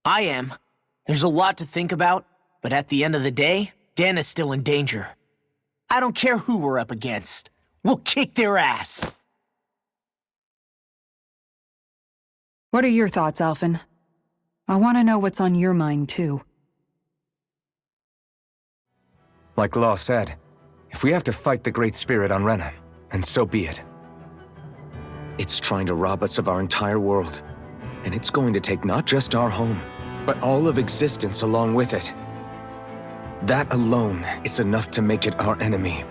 I am. There's a lot to think about, but at the end of the day, Dan is still in danger. I don't care who we're up against. We'll kick their ass. What are your thoughts, Alphen? I want to know what's on your mind, too. Like Law said, if we have to fight the Great Spirit on Rena, then so be it. It's trying to rob us of our entire world, and it's going to take not just our home, but all of existence along with it. That alone is enough to make it our enemy.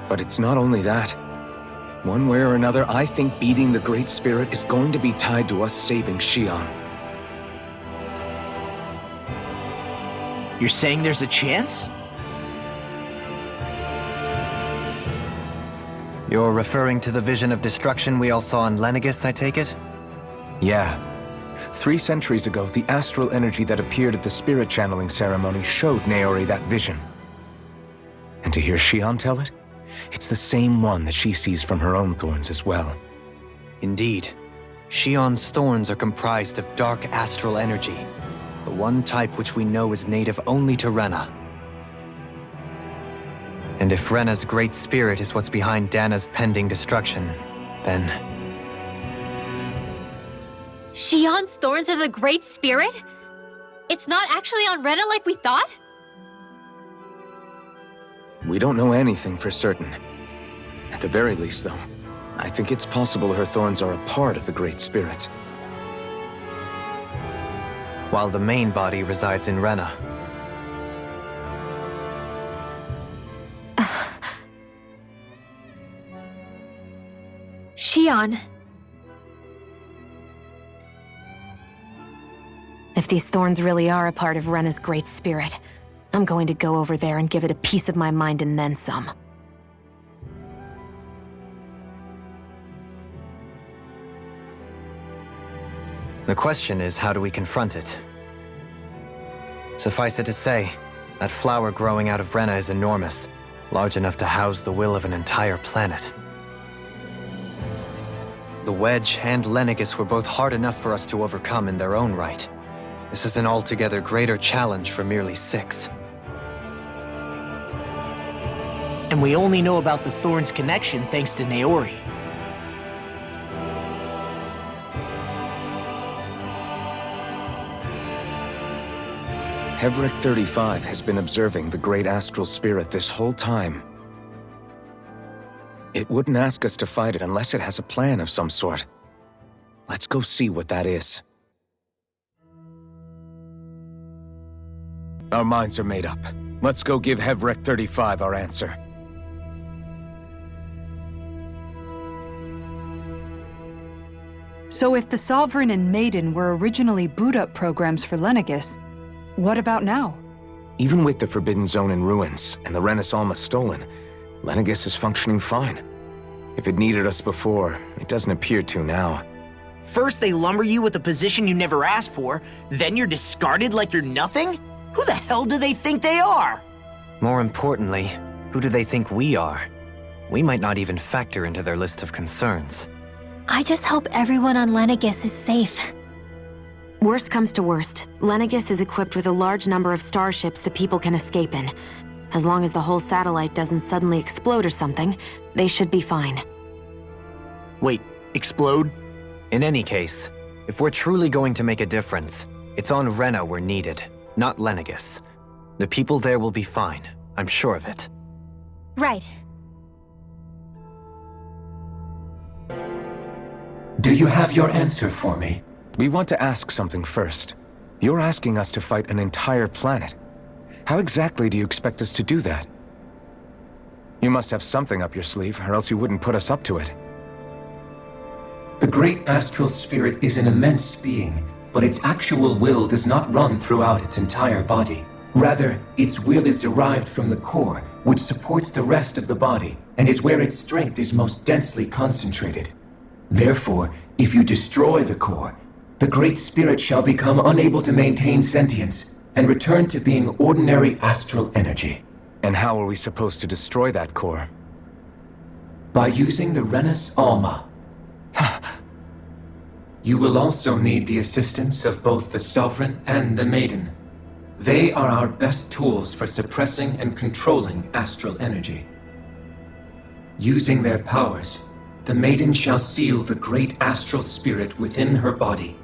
But it's not only that. One way or another, I think beating the Great Spirit is going to be tied to us saving Xion. You're saying there's a chance? You're referring to the vision of destruction we all saw in Lenegis, I take it? Yeah. 3 centuries ago, the astral energy that appeared at the spirit channeling ceremony showed Naori that vision. And to hear Xion tell it, it's the same one that she sees from her own thorns as well. Indeed. Xion's thorns are comprised of dark astral energy, the one type which we know is native only to Rena. And if Rena's great spirit is what's behind Dana's pending destruction, then... Xion's thorns are the Great Spirit? It's not actually on Rena like we thought? We don't know anything for certain. At the very least, though, I think it's possible her thorns are a part of the Great Spirit. While the main body resides in Rena. Xion. If these thorns really are a part of Rena's Great Spirit, I'm going to go over there and give it a piece of my mind and then some. The question is, how do we confront it? Suffice it to say, that flower growing out of Rena is enormous, large enough to house the will of an entire planet. The Wedge and Lenegis were both hard enough for us to overcome in their own right. This is an altogether greater challenge for merely 6. And we only know about the Thorns connection thanks to Naori. Hevric 35 has been observing the Great Astral Spirit this whole time. It wouldn't ask us to fight it unless it has a plan of some sort. Let's go see what that is. Our minds are made up. Let's go give Hevric 35 our answer. So if the Sovereign and Maiden were originally boot-up programs for Lenegis, what about now? Even with the Forbidden Zone in ruins and the Renis Alma stolen, Lenegis is functioning fine. If it needed us before, it doesn't appear to now. First they lumber you with a position you never asked for, then you're discarded like you're nothing? Who the hell do they think they are? More importantly, who do they think we are? We might not even factor into their list of concerns. I just hope everyone on Lenegis is safe. Worst comes to worst, Lenegis is equipped with a large number of starships the people can escape in. As long as the whole satellite doesn't suddenly explode or something, they should be fine. Wait, explode? In any case, if we're truly going to make a difference, it's on Rena we're needed, not Lenegis. The people there will be fine, I'm sure of it. Right. Do you have your answer for me? We want to ask something first. You're asking us to fight an entire planet. How exactly do you expect us to do that? You must have something up your sleeve, or else you wouldn't put us up to it. The Great Astral Spirit is an immense being, but its actual will does not run throughout its entire body. Rather, its will is derived from the core, which supports the rest of the body, and is where its strength is most densely concentrated. Therefore, if you destroy the core, the Great Spirit shall become unable to maintain sentience, and return to being ordinary astral energy. And how are we supposed to destroy that core? By using the Renis Alma. You will also need the assistance of both the Sovereign and the Maiden. They are our best tools for suppressing and controlling astral energy. Using their powers, the Maiden shall seal the great astral spirit within her body,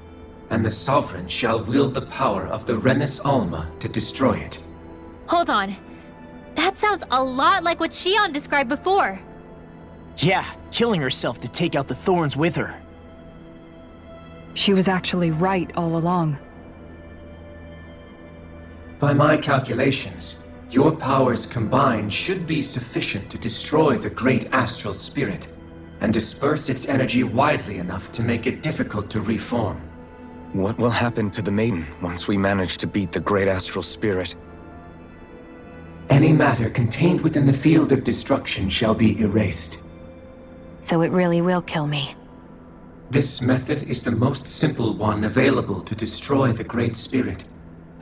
and the Sovereign shall wield the power of the Renis Alma to destroy it. Hold on. That sounds a lot like what Xion described before. Yeah, killing herself to take out the thorns with her. She was actually right all along. By my calculations, your powers combined should be sufficient to destroy the great astral spirit and disperse its energy widely enough to make it difficult to reform. What will happen to the Maiden once we manage to beat the great astral spirit? Any matter contained within the field of destruction shall be erased. So it really will kill me. This method is the most simple one available to destroy the Great Spirit,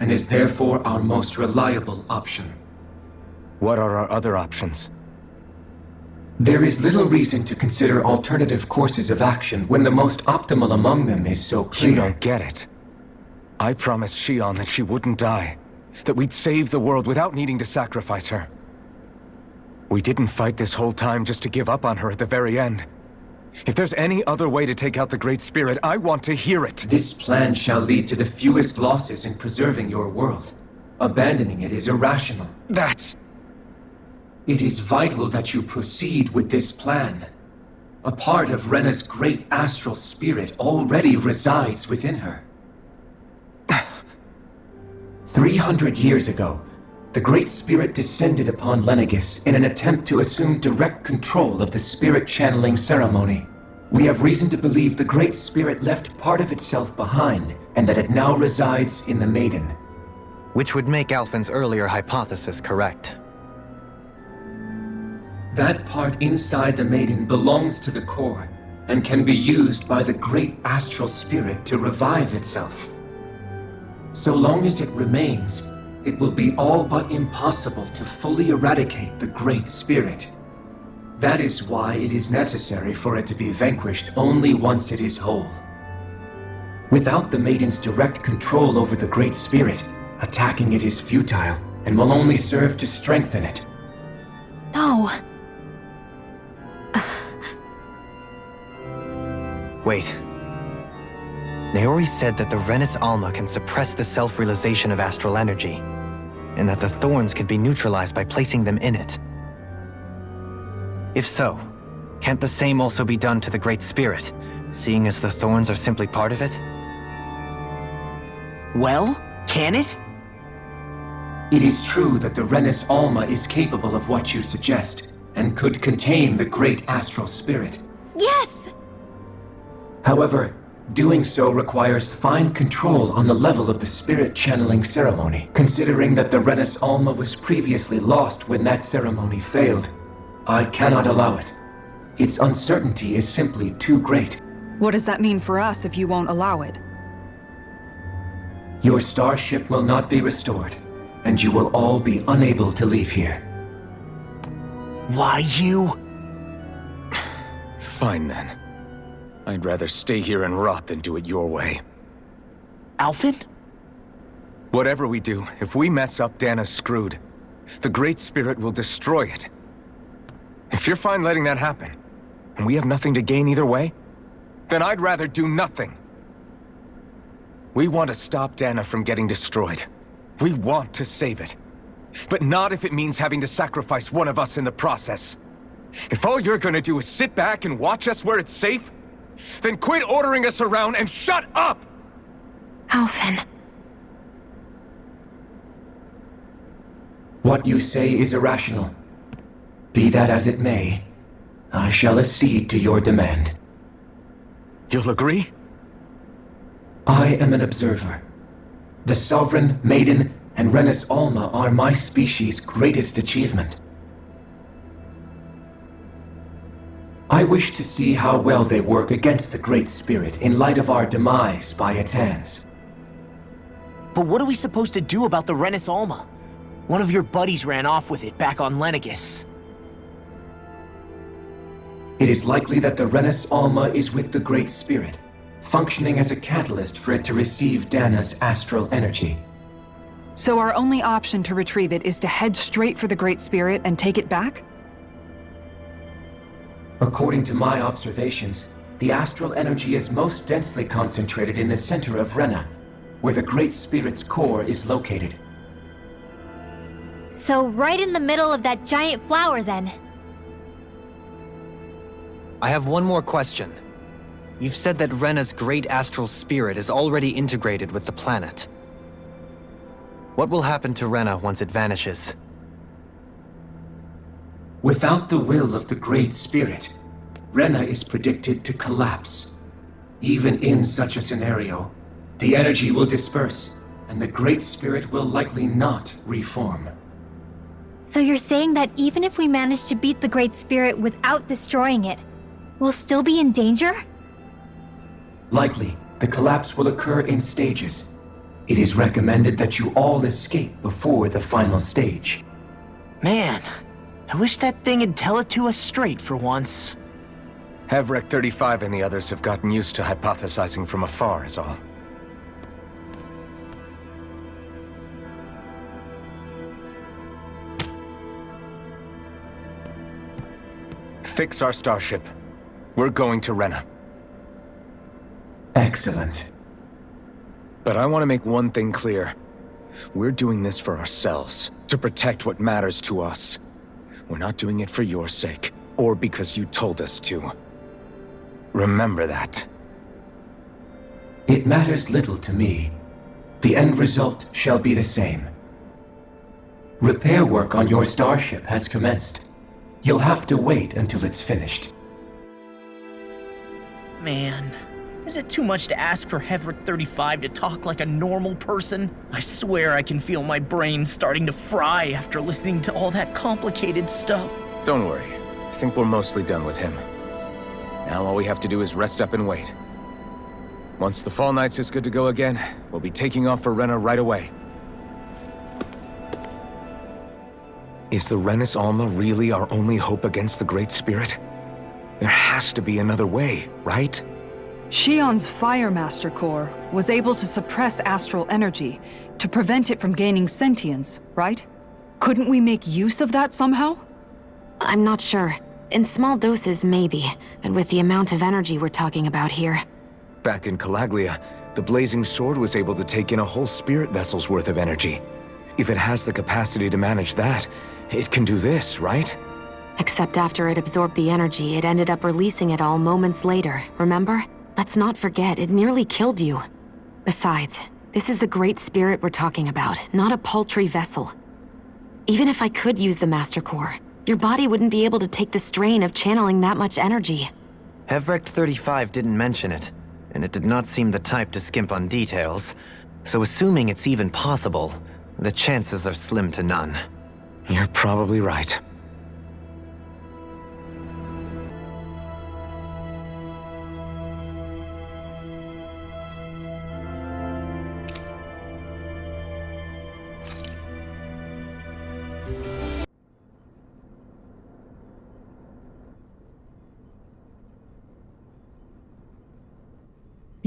and is therefore our most reliable option. What are our other options? There is little reason to consider alternative courses of action when the most optimal among them is so clear. You don't get it. I promised Xion that she wouldn't die, that we'd save the world without needing to sacrifice her. We didn't fight this whole time just to give up on her at the very end. If there's any other way to take out the Great Spirit, I want to hear it. This plan shall lead to the fewest losses in preserving your world. Abandoning it is irrational. It is vital that you proceed with this plan. A part of Rena's great astral spirit already resides within her. 300 years ago, the Great Spirit descended upon Lenegis in an attempt to assume direct control of the spirit channeling ceremony. We have reason to believe the Great Spirit left part of itself behind, and that it now resides in the Maiden. Which would make Alphen's earlier hypothesis correct. That part inside the Maiden belongs to the core, and can be used by the great astral spirit to revive itself. So long as it remains, it will be all but impossible to fully eradicate the Great Spirit. That is why it is necessary for it to be vanquished only once it is whole. Without the Maiden's direct control over the Great Spirit, attacking it is futile, and will only serve to strengthen it. No. Wait. Naori said that the Renis Alma can suppress the self-realization of astral energy, and that the thorns could be neutralized by placing them in it. If so, can't the same also be done to the Great Spirit, seeing as the thorns are simply part of it? Well, can it? It is true that the Renis Alma is capable of what you suggest, and could contain the great astral spirit. Yes! However, doing so requires fine control on the level of the spirit channeling ceremony, considering that the Renis Alma was previously lost when that ceremony failed. I cannot allow it. Its uncertainty is simply too great. What does that mean for us if you won't allow it? Your starship will not be restored, and you will all be unable to leave here. Why you? Fine then. I'd rather stay here and rot than do it your way. Alphen? Whatever we do, if we mess up, Dana's screwed. The Great Spirit will destroy it. If you're fine letting that happen, and we have nothing to gain either way, then I'd rather do nothing. We want to stop Dana from getting destroyed. We want to save it. But not if it means having to sacrifice one of us in the process. If all you're gonna do is sit back and watch us where it's safe, then quit ordering us around and shut up! Alphen. What you say is irrational. Be that as it may, I shall accede to your demand. You'll agree? I am an observer. The Sovereign, Maiden, and Renis Alma are my species' greatest achievement. I wish to see how well they work against the Great Spirit in light of our demise by its hands. But what are we supposed to do about the Renis Alma? One of your buddies ran off with it back on Lenegis. It is likely that the Renis Alma is with the Great Spirit, functioning as a catalyst for it to receive Dana's astral energy. So our only option to retrieve it is to head straight for the Great Spirit and take it back? According to my observations, the astral energy is most densely concentrated in the center of Rena, where the Great Spirit's core is located. So right in the middle of that giant flower, then. I have one more question. You've said that Rena's great astral spirit is already integrated with the planet. What will happen to Rena once it vanishes? Without the will of the Great Spirit, Rena is predicted to collapse. Even in such a scenario, the energy will disperse, and the Great Spirit will likely not reform. So you're saying that even if we manage to beat the Great Spirit without destroying it, we'll still be in danger? Likely, the collapse will occur in stages. It is recommended that you all escape before the final stage. Man, I wish that thing would tell it to us straight for once. Weitere 35 and the others have gotten used to hypothesizing from afar, is all. Fix our starship. We're going to Rena. Excellent. But I want to make one thing clear. We're doing this for ourselves, to protect what matters to us. We're not doing it for your sake, or because you told us to. Remember that. It matters little to me. The end result shall be the same. Repair work on your starship has commenced. You'll have to wait until it's finished. Man, is it too much to ask for Weitere 35 to talk like a normal person? I swear I can feel my brain starting to fry after listening to all that complicated stuff. Don't worry. I think we're mostly done with him. Now all we have to do is rest up and wait. Once the Fall Knights is good to go again, we'll be taking off for Rena right away. Is the Renis Alma really our only hope against the Great Spirit? There has to be another way, right? Shion's Fire Master Core was able to suppress astral energy to prevent it from gaining sentience, right? Couldn't we make use of that somehow? I'm not sure. In small doses, maybe. And with the amount of energy we're talking about here. Back in Calaglia, the Blazing Sword was able to take in a whole spirit vessel's worth of energy. If it has the capacity to manage that, it can do this, right? Except after it absorbed the energy, it ended up releasing it all moments later, remember? Let's not forget, it nearly killed you. Besides, this is the Great Spirit we're talking about, not a paltry vessel. Even if I could use the Master Core, your body wouldn't be able to take the strain of channeling that much energy. Weitere 35 didn't mention it, and it did not seem the type to skimp on details. So assuming it's even possible, the chances are slim to none. You're probably right.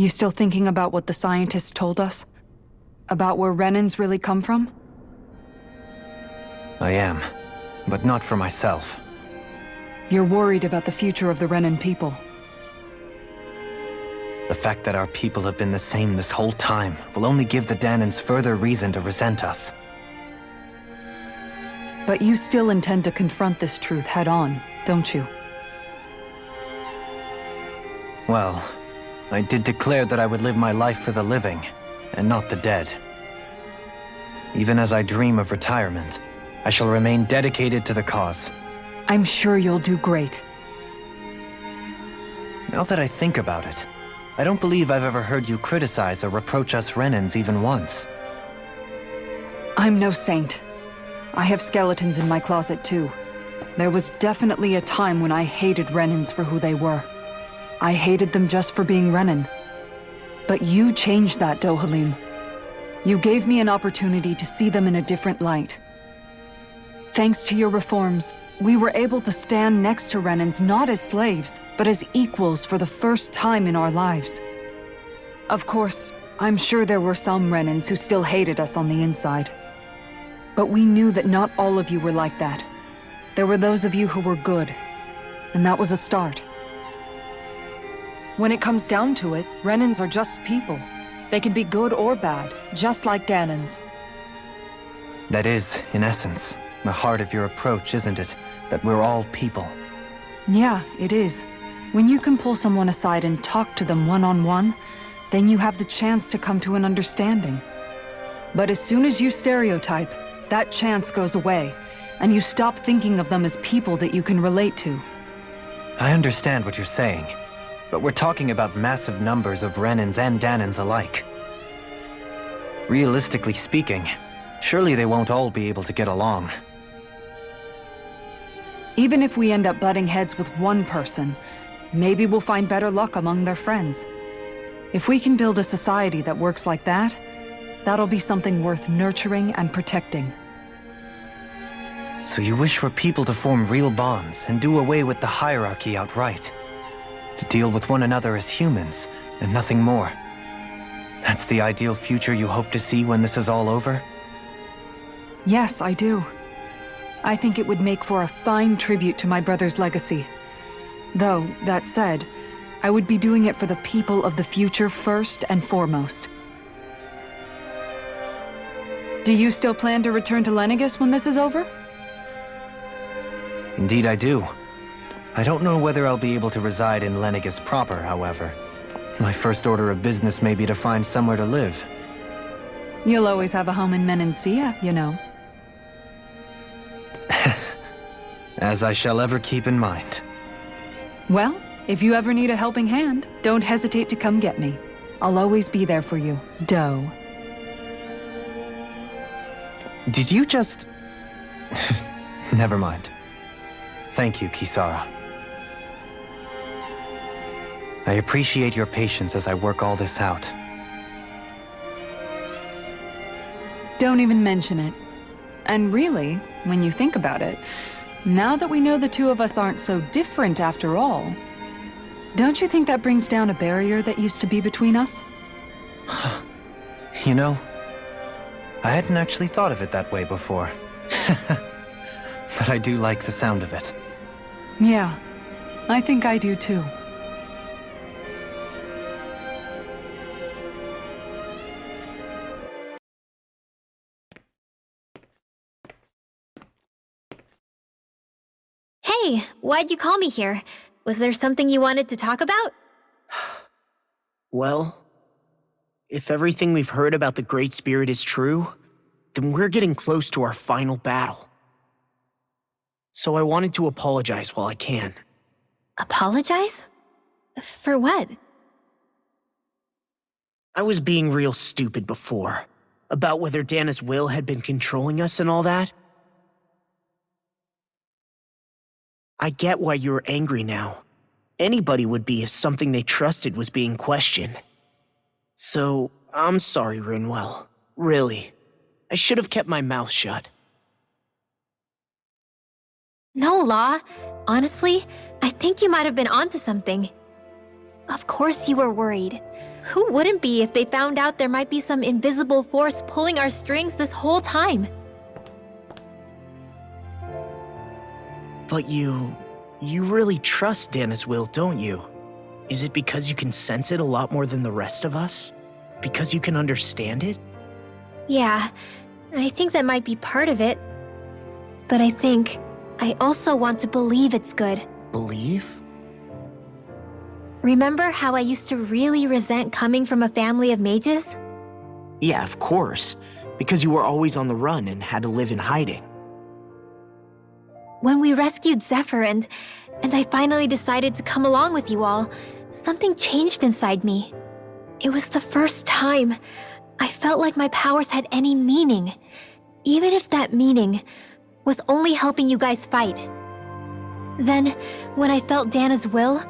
You still thinking about what the scientists told us? About where Renans really come from? I am, but not for myself. You're worried about the future of the Renan people. The fact that our people have been the same this whole time will only give the Danans further reason to resent us. But you still intend to confront this truth head-on, don't you? Well, I did declare that I would live my life for the living, and not the dead. Even as I dream of retirement, I shall remain dedicated to the cause. I'm sure you'll do great. Now that I think about it, I don't believe I've ever heard you criticize or reproach us Renans even once. I'm no saint. I have skeletons in my closet too. There was definitely a time when I hated Renans for who they were. I hated them just for being Renan. But you changed that, Dohalim. You gave me an opportunity to see them in a different light. Thanks to your reforms, we were able to stand next to Renans not as slaves, but as equals for the first time in our lives. Of course, I'm sure there were some Renans who still hated us on the inside. But we knew that not all of you were like that. There were those of you who were good, and that was a start. When it comes down to it, Renans are just people. They can be good or bad, just like Danans. That is, in essence, the heart of your approach, isn't it? That we're all people. Yeah, it is. When you can pull someone aside and talk to them one-on-one, then you have the chance to come to an understanding. But as soon as you stereotype, that chance goes away, and you stop thinking of them as people that you can relate to. I understand what you're saying, but we're talking about massive numbers of Renans and Danans alike. Realistically speaking, surely they won't all be able to get along. Even if we end up butting heads with one person, maybe we'll find better luck among their friends. If we can build a society that works like that, that'll be something worth nurturing and protecting. So you wish for people to form real bonds and do away with the hierarchy outright? To deal with one another as humans, and nothing more? That's the ideal future you hope to see when this is all over? Yes, I do. I think it would make for a fine tribute to my brother's legacy. Though, that said, I would be doing it for the people of the future first and foremost. Do you still plan to return to Lenegis when this is over? Indeed I do. I don't know whether I'll be able to reside in Lenegis proper, however. My first order of business may be to find somewhere to live. You'll always have a home in Menancia, you know. As I shall ever keep in mind. Well, if you ever need a helping hand, don't hesitate to come get me. I'll always be there for you, Doe. Did you just... Never mind. Thank you, Kisara. I appreciate your patience as I work all this out. Don't even mention it. And really, when you think about it, now that we know the two of us aren't so different after all, don't you think that brings down a barrier that used to be between us? You know, I hadn't actually thought of it that way before. But I do like the sound of it. Yeah, I think I do too. Hey, why'd you call me here? Was there something you wanted to talk about? Well, if everything we've heard about the Great Spirit is true, then we're getting close to our final battle. So I wanted to apologize while I can. Apologize? For what? I was being real stupid before, about whether Dana's will had been controlling us and all that. I get why you're angry now. Anybody would be if something they trusted was being questioned. So, I'm sorry, Rinwell. Really. I should have kept my mouth shut. No, Law. Honestly, I think you might have been onto something. Of course you were worried. Who wouldn't be if they found out there might be some invisible force pulling our strings this whole time? But you really trust Dana's will, don't you? Is it because you can sense it a lot more than the rest of us? Because you can understand it? Yeah, I think that might be part of it. But I think I also want to believe it's good. Believe? Remember how I used to really resent coming from a family of mages? Yeah, of course. Because you were always on the run and had to live in hiding. When we rescued Zephyr and I finally decided to come along with you all, something changed inside me. It was the first time I felt like my powers had any meaning, even if that meaning was only helping you guys fight. Then, when I felt Dana's will,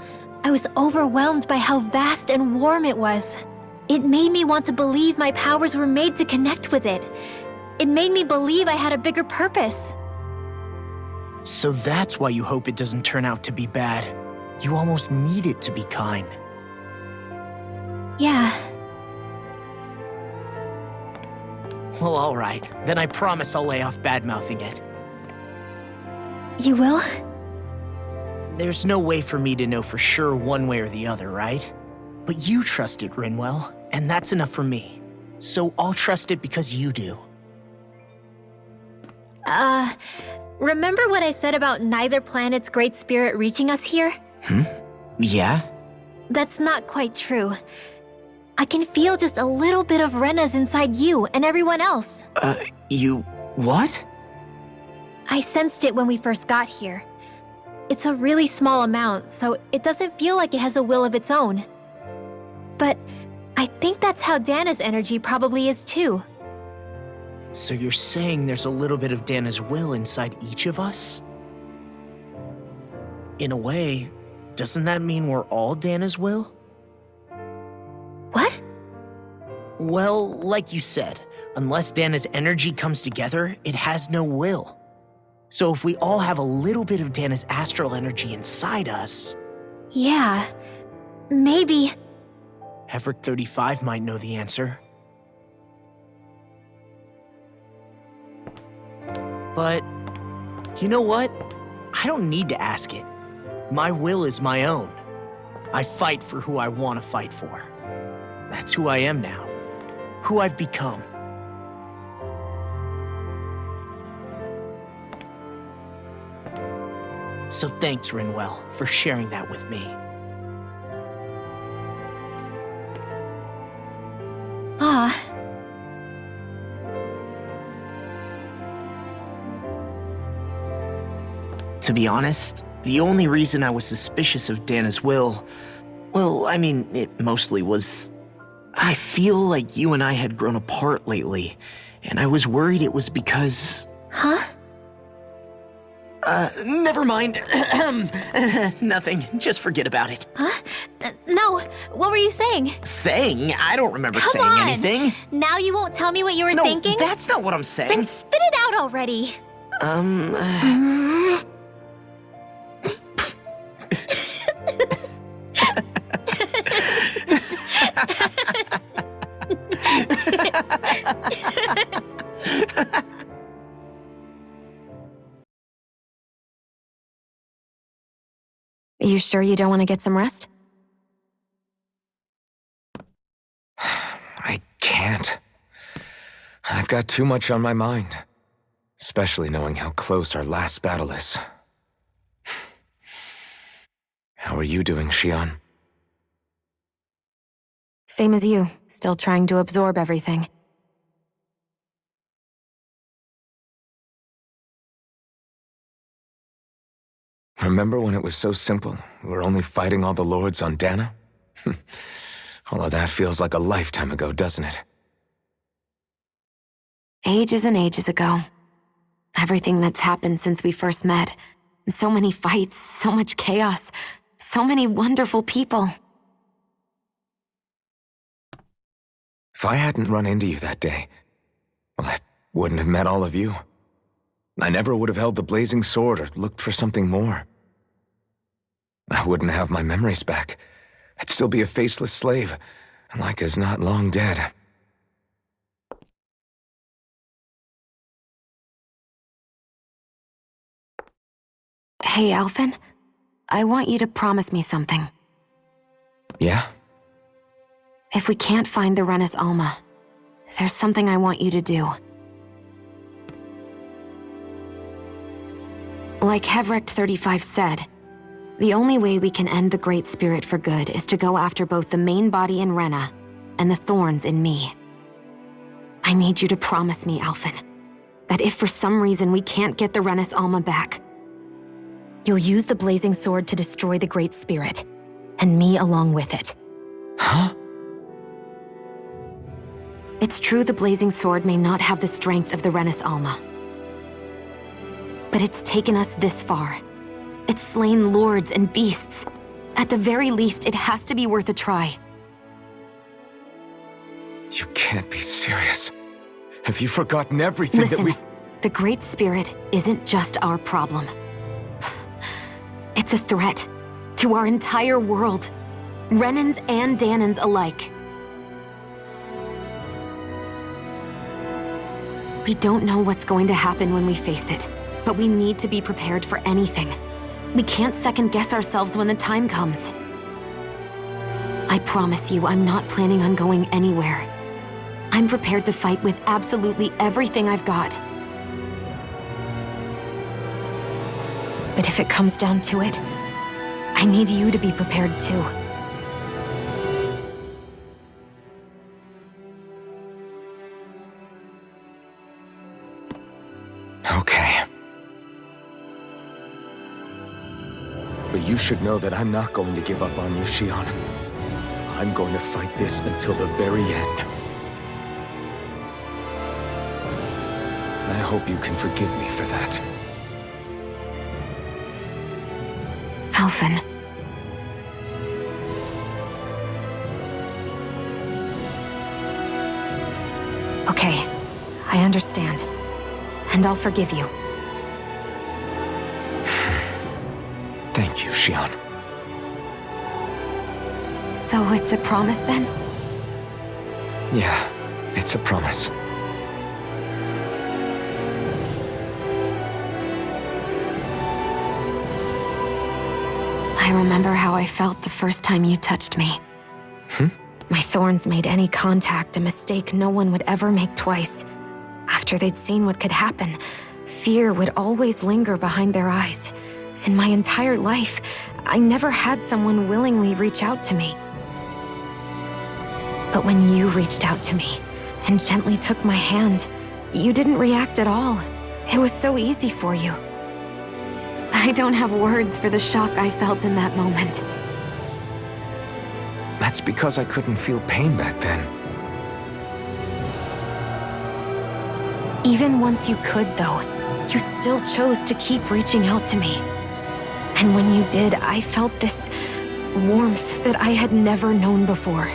I was overwhelmed by how vast and warm it was. It made me want to believe my powers were made to connect with it. It made me believe I had a bigger purpose. So that's why you hope it doesn't turn out to be bad. You almost need it to be kind. Yeah, Well, alright. Then I promise I'll lay off bad-mouthing it. You will? There's no way for me to know for sure one way or the other, right? But you trust it, Rinwell, and that's enough for me. So I'll trust it because you do. Remember what I said about neither planet's great spirit reaching us here? Yeah? That's not quite true. I can feel just a little bit of Rena's inside you and everyone else. You... what? I sensed it when we first got here. It's a really small amount, so it doesn't feel like it has a will of its own. But I think that's how Dana's energy probably is too. So you're saying there's a little bit of Dana's will inside each of us? In a way, doesn't that mean we're all Dana's will? What? Well, like you said, unless Dana's energy comes together, it has no will. So if we all have a little bit of Dana's astral energy inside us... Yeah, maybe... Everett 35 might know the answer. But, you know what? I don't need to ask it. My will is my own. I fight for who I want to fight for. That's who I am now. Who I've become. So thanks, Rinwell, for sharing that with me. Ah. To be honest, the only reason I was suspicious of Dana's will, well, I mean, it mostly was... I feel like you and I had grown apart lately, and I was worried it was because... Huh? Never mind. Nothing. Just forget about it. Huh? No, what were you saying? Saying? I don't remember Come saying on. anything. Now you won't tell me what you were No, thinking? that's not what I'm saying. Then spit it out already. You sure you don't want to get some rest? I can't. I've got too much on my mind. Especially knowing how close our last battle is. How are you doing, Xian? Same as you, still trying to absorb everything. Remember when it was so simple? We were only fighting all the lords on Dana? All of that feels like a lifetime ago, doesn't it? Ages and ages ago. Everything that's happened since we first met. So many fights, so much chaos, so many wonderful people. If I hadn't run into you that day, well, I wouldn't have met all of you. I never would have held the blazing sword or looked for something more. I wouldn't have my memories back. I'd still be a faceless slave, like as not long dead. Hey, Alphen. I want you to promise me something. Yeah? If we can't find the Renis Alma, there's something I want you to do. Like Hevrecht 35 said, the only way we can end the Great Spirit for good is to go after both the main body in Rena and the thorns in me. I need you to promise me, Alphen, that if for some reason we can't get the Renis Alma back, you'll use the blazing sword to destroy the Great Spirit, and me along with it. Huh? It's true the blazing sword may not have the strength of the Renis Alma. But it's taken us this far. It's slain lords and beasts. At the very least, it has to be worth a try. You can't be serious. Have you forgotten everything Listen, that we've... the Great Spirit isn't just our problem. It's a threat to our entire world. Renans and Danans alike. We don't know what's going to happen when we face it, but we need to be prepared for anything. We can't second-guess ourselves when the time comes. I promise you, I'm not planning on going anywhere. I'm prepared to fight with absolutely everything I've got. But if it comes down to it, I need you to be prepared too. Okay. But you should know that I'm not going to give up on you, Shion. I'm going to fight this until the very end. I hope you can forgive me for that. Alphen. Okay, I understand. And I'll forgive you. Thank you, Shion. So it's a promise then? Yeah, it's a promise. I remember how I felt the first time you touched me. My thorns made any contact a mistake no one would ever make twice. After they'd seen what could happen, fear would always linger behind their eyes. In my entire life, I never had someone willingly reach out to me. But when you reached out to me and gently took my hand, you didn't react at all. It was so easy for you. I don't have words for the shock I felt in that moment. That's because I couldn't feel pain back then. Even once you could, though, you still chose to keep reaching out to me. And when you did, I felt this warmth that I had never known before.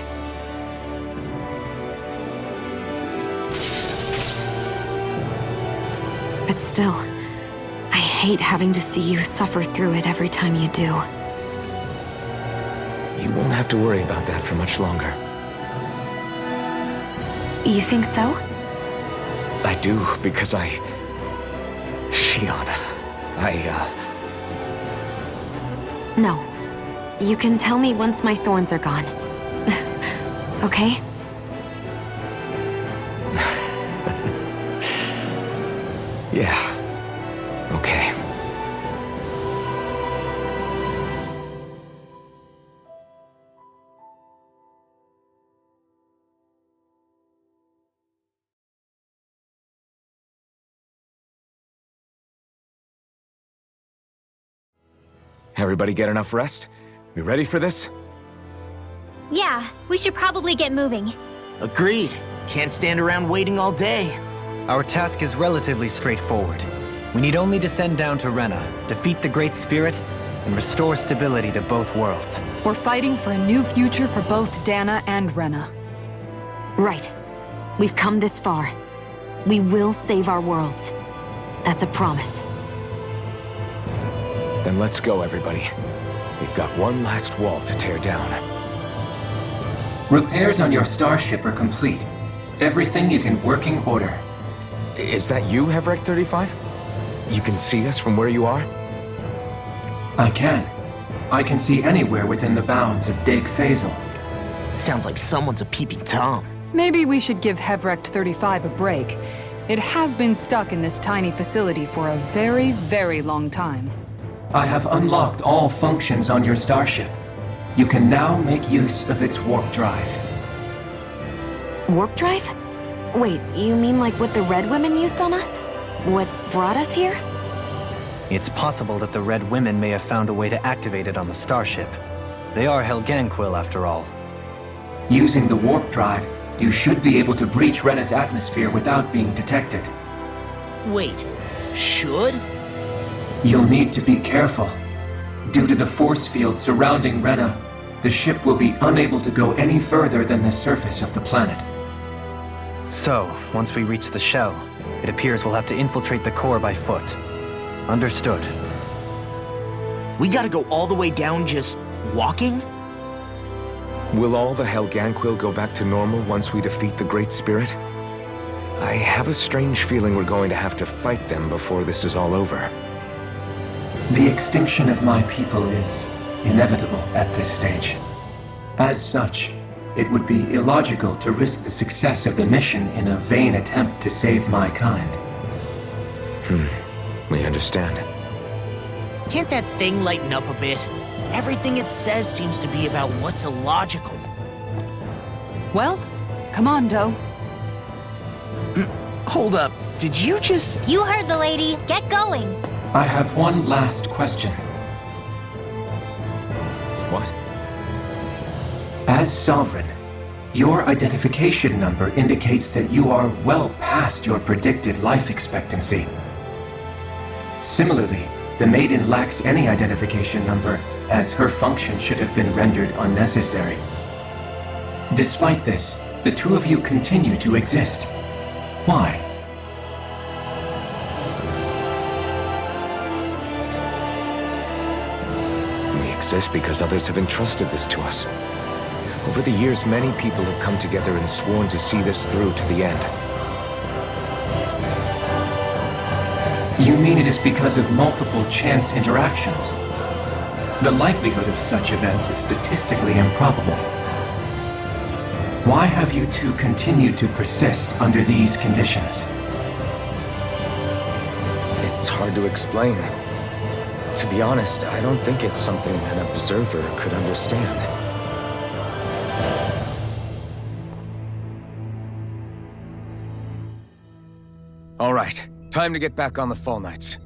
But still, I hate having to see you suffer through it every time you do. You won't have to worry about that for much longer. You think so? I do, because Shion, No. You can tell me once my thorns are gone. Okay? Yeah. Okay. Everybody get enough rest? We ready for this? Yeah, we should probably get moving. Agreed. Can't stand around waiting all day. Our task is relatively straightforward. We need only descend down to Rena, defeat the Great Spirit, and restore stability to both worlds. We're fighting for a new future for both Dana and Rena. Right. We've come this far. We will save our worlds. That's a promise. Then let's go, everybody. We've got one last wall to tear down. Repairs on your starship are complete. Everything is in working order. Is that you, Hevrek 35? You can see us from where you are? I can. I can see anywhere within the bounds of Dake Faisal. Sounds like someone's a peeping Tom. Maybe we should give Hevrekt 35 a break. It has been stuck in this tiny facility for a very, very long time. I have unlocked all functions on your starship. You can now make use of its warp drive. Warp drive? Wait, you mean like what the Red Women used on us? What brought us here? It's possible that the Red Women may have found a way to activate it on the starship. They are Helganquil, after all. Using the warp drive, you should be able to breach Rena's atmosphere without being detected. Wait, should? You'll need to be careful. Due to the force field surrounding Rena, the ship will be unable to go any further than the surface of the planet. So, once we reach the shell, it appears we'll have to infiltrate the core by foot. Understood. We gotta go all the way down just walking? Will all the Helganquil go back to normal once we defeat the Great Spirit? I have a strange feeling we're going to have to fight them before this is all over. The extinction of my people is inevitable at this stage. As such, it would be illogical to risk the success of the mission in a vain attempt to save my kind. We understand. Can't that thing lighten up a bit? Everything it says seems to be about what's illogical. Well, come on, Doe. Hold up, did you just... You heard the lady. Get going. I have one last question. What? As Sovereign, your identification number indicates that you are well past your predicted life expectancy. Similarly, the Maiden lacks any identification number, as her function should have been rendered unnecessary. Despite this, the two of you continue to exist. Why? We exist because others have entrusted this to us. Over the years, many people have come together and sworn to see this through to the end. You mean it is because of multiple chance interactions? The likelihood of such events is statistically improbable. Why have you two continued to persist under these conditions? It's hard to explain. To be honest, I don't think it's something an observer could understand. All right, time to get back on the Fall Knights.